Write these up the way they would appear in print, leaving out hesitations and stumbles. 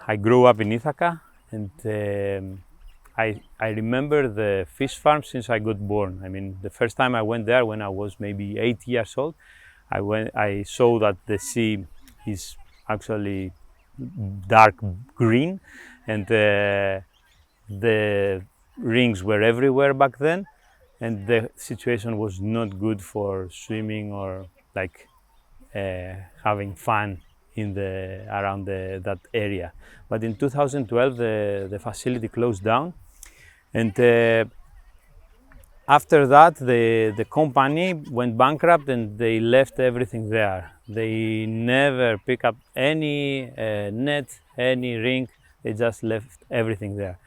I grew up in Ithaka, and I remember the fish farm since I got born. I mean, the first time I went there when I was maybe 8 years old, I saw that the sea is actually dark green, and the rings were everywhere back then, and the situation was not good for swimming or like having fun in around that area. But in 2012, the facility closed down, and after that, the company went bankrupt and they left everything there. They never pick up any net, any ring. They just left everything there.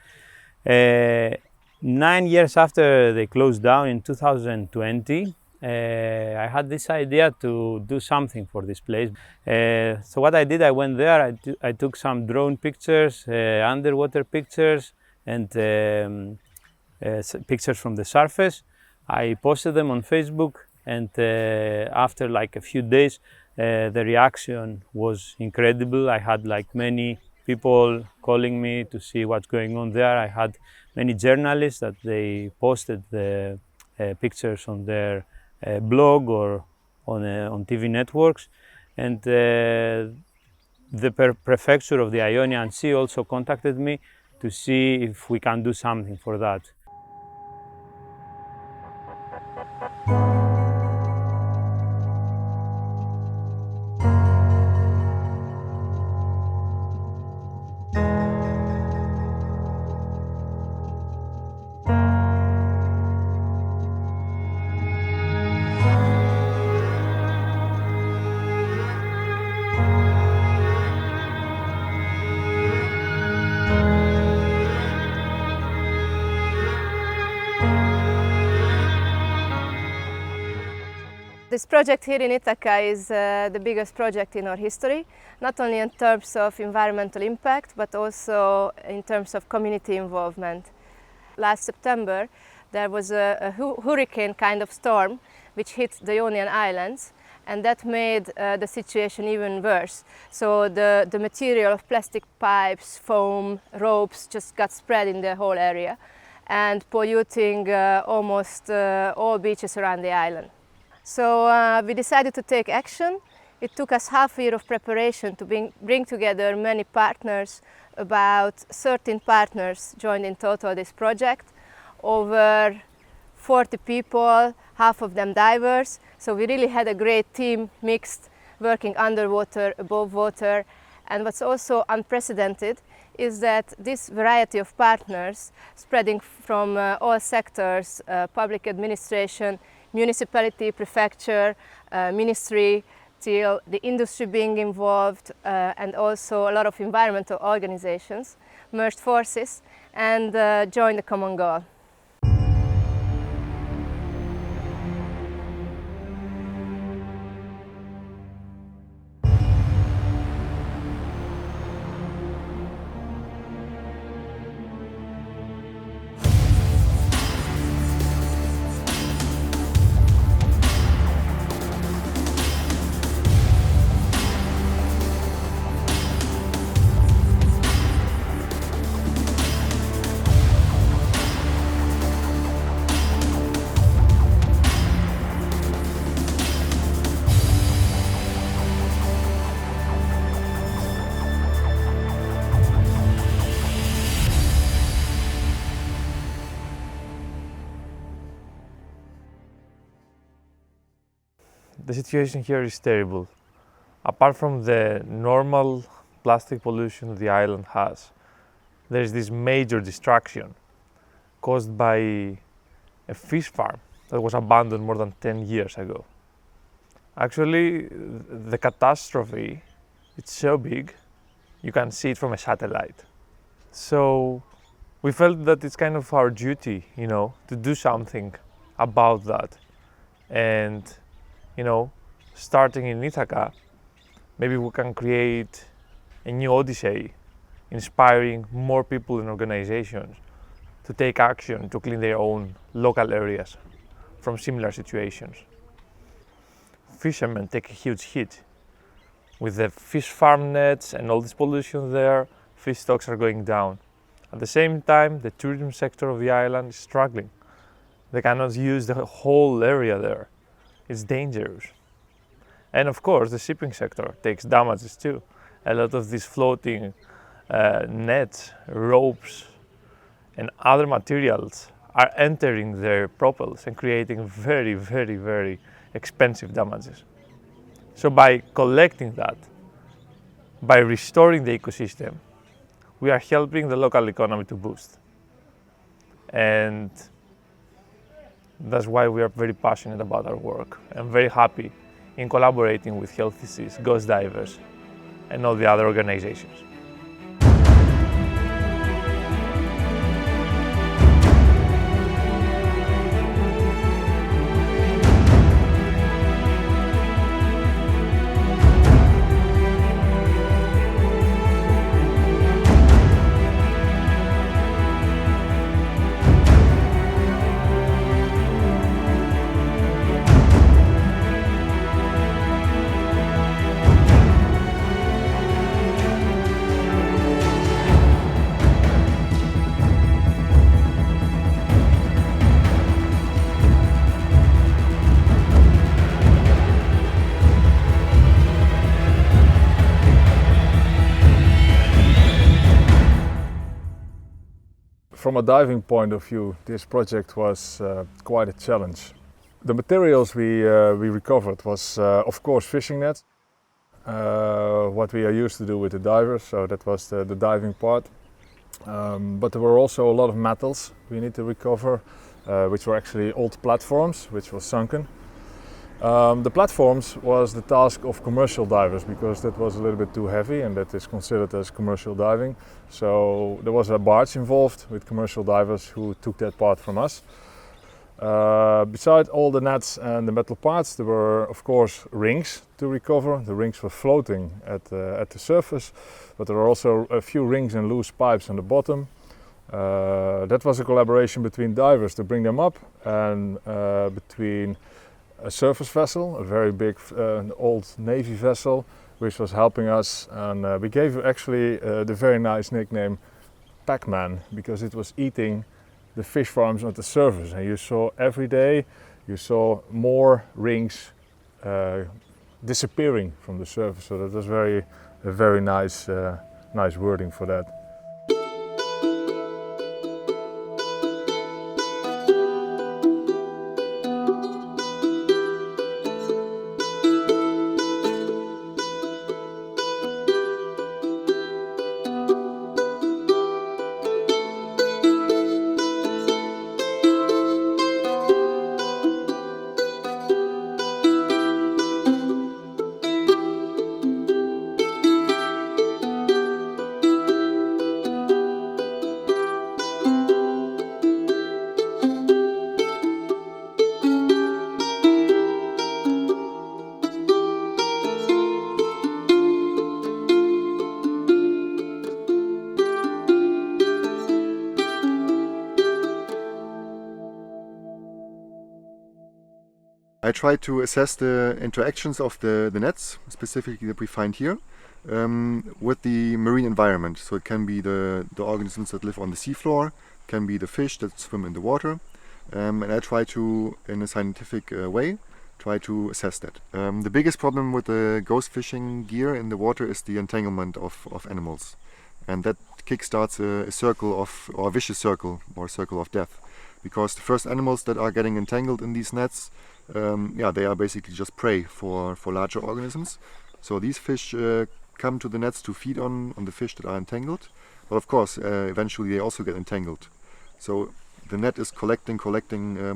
9 years after they closed down in 2020, I had this idea to do something for this place. So what I did, I went there, I took some drone pictures, underwater pictures, and pictures from the surface. I posted them on Facebook, and after like a few days, the reaction was incredible. I had like many people calling me to see what's going on there. I had many journalists that they posted the pictures on their blog or on TV networks, and the prefecture of the Ionian Sea also contacted me to see if we can do something for that. This project here in Ithaka is the biggest project in our history, not only in terms of environmental impact, but also in terms of community involvement. Last September, there was a hurricane kind of storm which hit the Ionian Islands, and that made the situation even worse. So the material of plastic pipes, foam, ropes just got spread in the whole area and polluting almost all beaches around the island. So we decided to take action. It took us half a year of preparation to bring together many partners. About 13 partners joined in total this project. Over 40 people, half of them divers. So we really had a great team mixed, working underwater, above water. And what's also unprecedented is that this variety of partners spreading from all sectors, public administration, municipality, prefecture, ministry, till the industry being involved, and also a lot of environmental organizations merged forces and joined a common goal. The situation here is terrible. Apart from the normal plastic pollution the island has, there is this major destruction caused by a fish farm that was abandoned more than 10 years ago. Actually, the catastrophe, it's so big, you can see it from a satellite. So we felt that it's kind of our duty, to do something about that. And starting in Ithaka, maybe we can create a new odyssey, inspiring more people and organizations to take action to clean their own local areas from similar situations. Fishermen take a huge hit with the fish farm nets and all this pollution there. fish stocks are going down. At the same time, the tourism sector of the island is struggling. They cannot use the whole area there. It's dangerous. And of course, the shipping sector takes damages too. A lot of these floating nets, ropes, and other materials are entering their propels and creating very, very, very expensive damages. So by collecting that, by restoring the ecosystem, we are helping the local economy to boost. And that's why we are very passionate about our work and very happy in collaborating with Healthy Seas, Ghost Divers, and all the other organizations. From a diving point of view, this project was quite a challenge. The materials we recovered was of course fishing nets, what we are used to do with the divers, so that was the diving part. But there were also a lot of metals we need to recover, which were actually old platforms, which were sunken. The platforms was the task of commercial divers because that was a little bit too heavy and that is considered as commercial diving. So there was a barge involved with commercial divers who took that part from us. Beside all the nets and the metal parts, there were of course rings to recover. The rings were floating at the surface, but there were also a few rings and loose pipes on the bottom. That was a collaboration between divers to bring them up and between a surface vessel, a very big old Navy vessel, which was helping us, and we gave it actually the very nice nickname Pac-Man because it was eating the fish farms on the surface, and you saw every day you saw more rings disappearing from the surface. So that was a very nice wording for that. I try to assess the interactions of the nets, specifically that we find here, with the marine environment. So it can be the organisms that live on the seafloor, can be the fish that swim in the water, and I try to, in a scientific way, try to assess that. The biggest problem with the ghost fishing gear in the water is the entanglement of animals, and that kickstarts a circle or a vicious circle, or a circle of death, because the first animals that are getting entangled in these nets, they are basically just prey for larger organisms. So these fish come to the nets to feed on the fish that are entangled, but of course eventually they also get entangled. So the net is collecting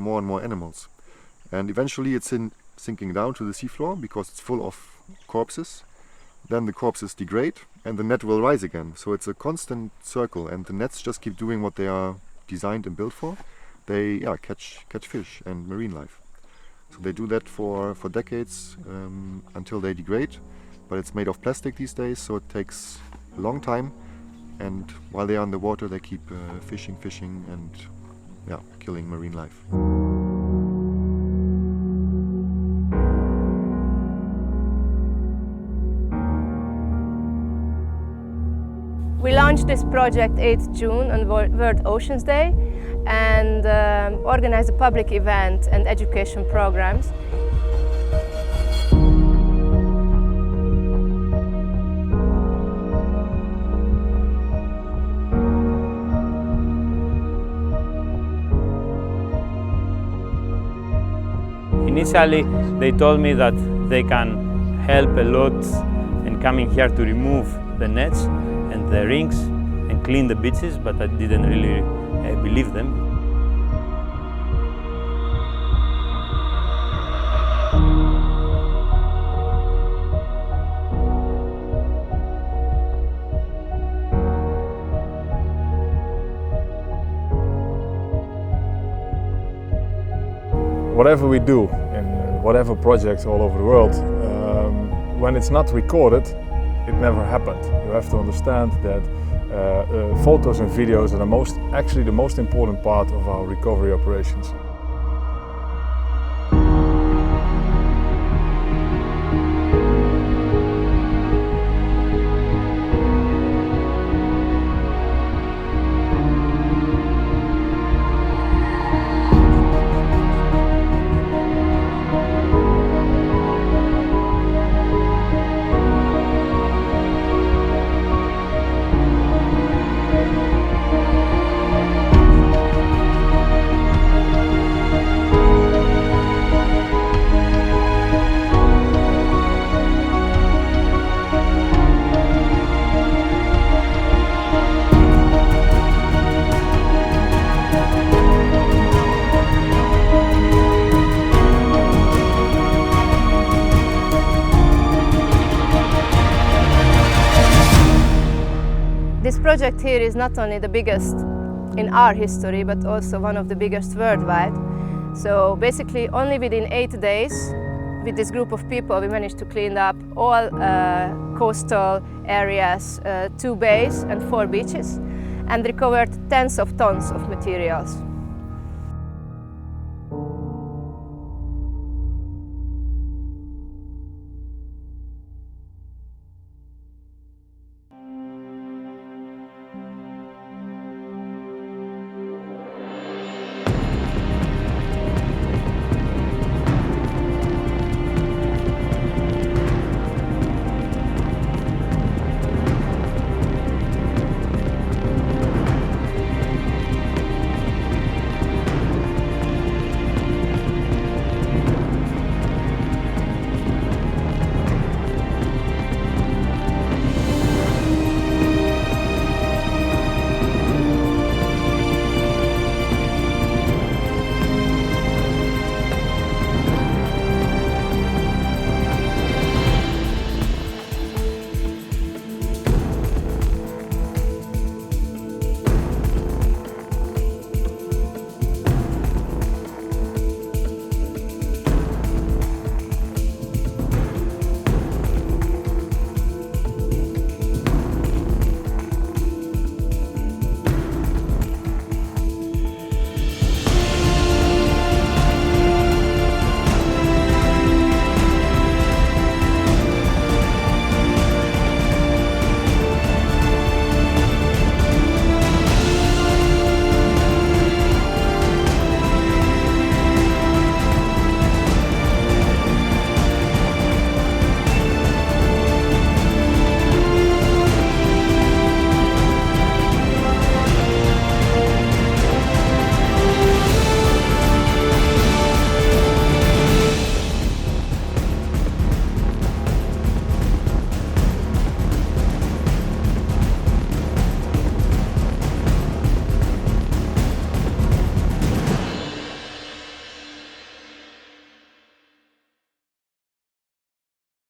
more and more animals, and eventually it's sinking down to the seafloor because it's full of corpses. Then the corpses degrade and the net will rise again. So it's a constant circle, and the nets just keep doing what they are designed and built for. They catch fish and marine life. So they do that for decades until they degrade, but it's made of plastic these days, so it takes a long time, and while they are in the water they keep fishing and killing marine life. We launched launched this project 8th June on World Oceans Day and organized a public event and education programs. Initially, they told me that they can help a lot in coming here to remove the nets and the rings and clean the beaches, but I didn't really believe them. Whatever we do in whatever project all over the world, when it's not recorded, it never happened. You have to understand that photos and videos are actually the most important part of our recovery operations. This project here is not only the biggest in our history, but also one of the biggest worldwide. So basically, only within 8 days, with this group of people, we managed to clean up all coastal areas, 2 bays and 4 beaches, and recovered tens of tons of materials.